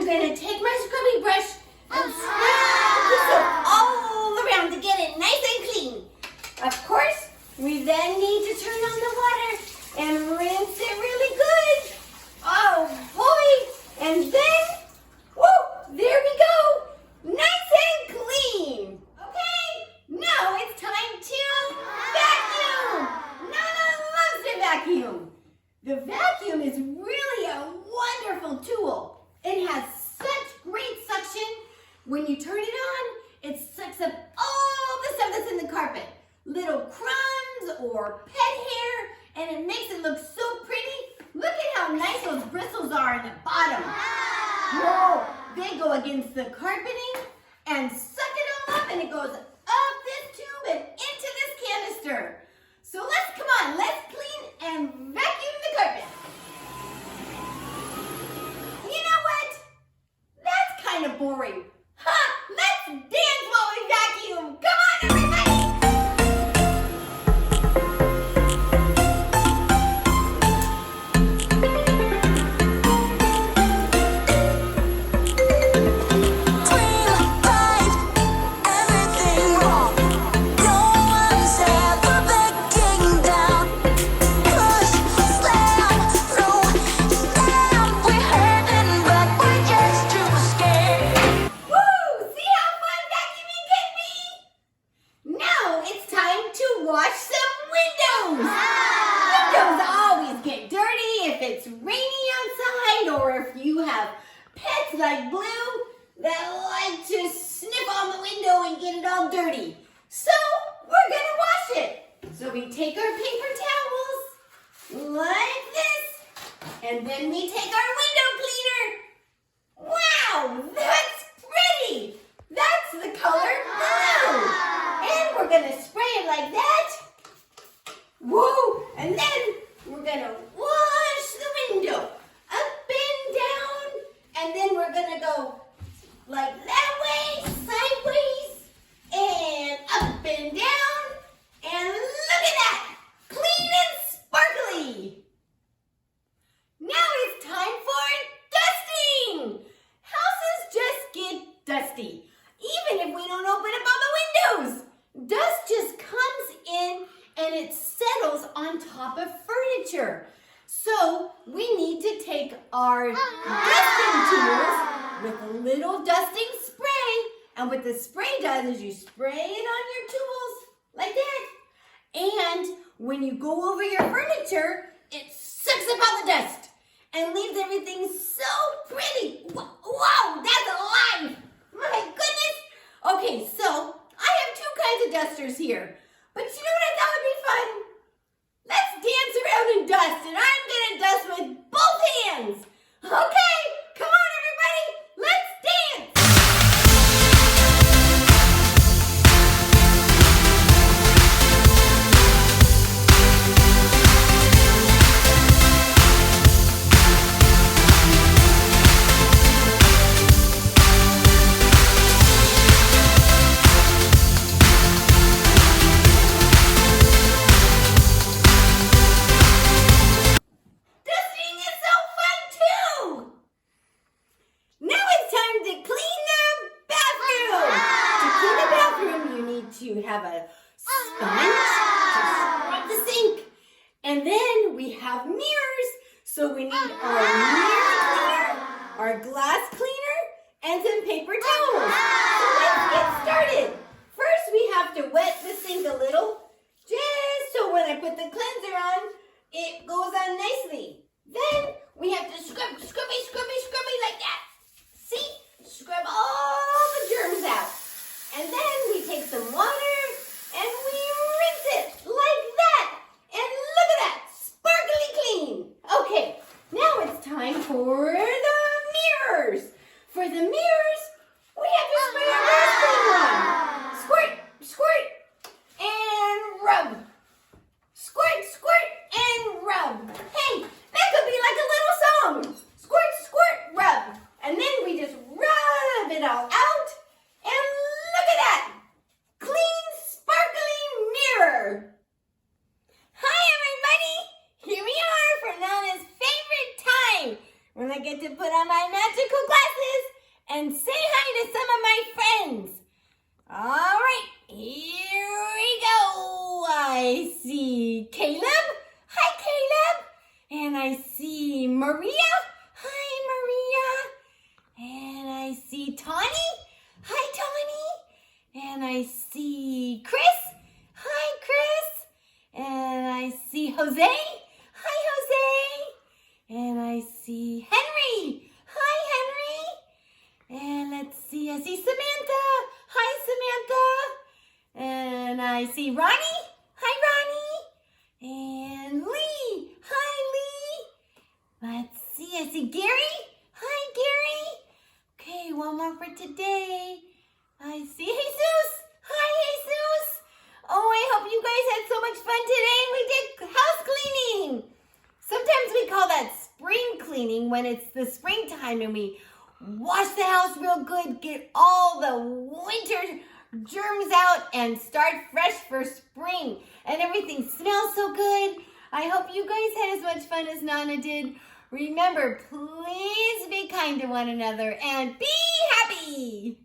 gonna take my scrubby brush and scrub the soap all around to get it nice and clean. Of course, we then need to turn on the water and rinse it really good. Oh boy! And then, whoa, there we go. Nice and clean. Okay, now it's time to vacuum. Nana loves to vacuum. The vacuum is really a wonderful tool. It has such great suction. When you turn it on, it sucks up all the stuff that's in the carpet. Little crumbs or pet hair, and it makes it look so pretty. Look at how nice those bristles are in the bottom. Whoa, they go against the carpeting and suck it all up, and it goes up this tube and into this canister. So let's clean and vacuum the carpet. You know what? That's kind of boring. Let's dance while we vacuum. Come on, everybody. Like Blue that like to sniff on the window and get it all dirty. So we're gonna wash it. So we take our paper towels like this, and then we take our window cleaner. Wow, that's pretty. That's the color blue. And we're gonna spray it like that. Whoa, and then we're gonna wash the window up and down. And then we're gonna go like that way, sideways, and up and down. And look at that, clean and sparkly. Now it's time for dusting. Houses just get dusty, even if we don't open up all the windows. Dust just comes in and it settles on top of furniture. So we need to take our dusting tools with a little dusting spray. And what the spray does is you spray it on your tools like that. And when you go over your furniture, it sucks up all the dust and leaves everything so pretty. Wow, that's alive. My goodness. Okay, so I have two kinds of dusters here. But you know what I thought would be fun? Let's dance around and dust, and I'm gonna dust with both hands. Okay, come on everybody, let's dance. You have a sponge to scrub the sink. And then we have mirrors. So we need our mirror cleaner, our glass cleaner, and some paper towels. So let's get started. First, we have to wet the sink a little, just so when I put the cleanser on, it goes on nicely. Then we have to scrubby like that. See? Scrub all the germs out. And then we take some water and we rinse it like that. And look at that, sparkly clean. Okay, now it's time for the mirrors. For the mirrors, we have to spray our mirrors cleaner on. Squirt, squirt, and rub. Squirt, squirt, and rub. Hey, that could be like a little song. Squirt, squirt, rub. And then we just rub it all out. And look at that! Clean, sparkly mirror! Hi, everybody! Here we are for Nana's favorite time, when I get to put on my magical glasses and say hi to some of my friends. All right, here we go. I see Caleb. Hi, Caleb. And I see Maria. Hi, Maria. And I see Tawny. Hi, Tawny. And I see Chris. Hi, Chris. And I see Jose. Hi, Jose. And I see Henry. Hi, Henry. And let's see, I see Samantha. Hi, Samantha. And I see Ronnie. Hi, Ronnie. And Lee. Hi, Lee. Let's see, I see Gary. Hi, Gary. Okay, one more for today. I see Jesus. Hi, Jesus. Oh, I hope you guys had so much fun today. We did house cleaning. Sometimes we call that spring cleaning when it's the springtime and we wash the house real good, get all the winter germs out and start fresh for spring. And everything smells so good. I hope you guys had as much fun as Nana did. Remember, please be kind to one another and be happy.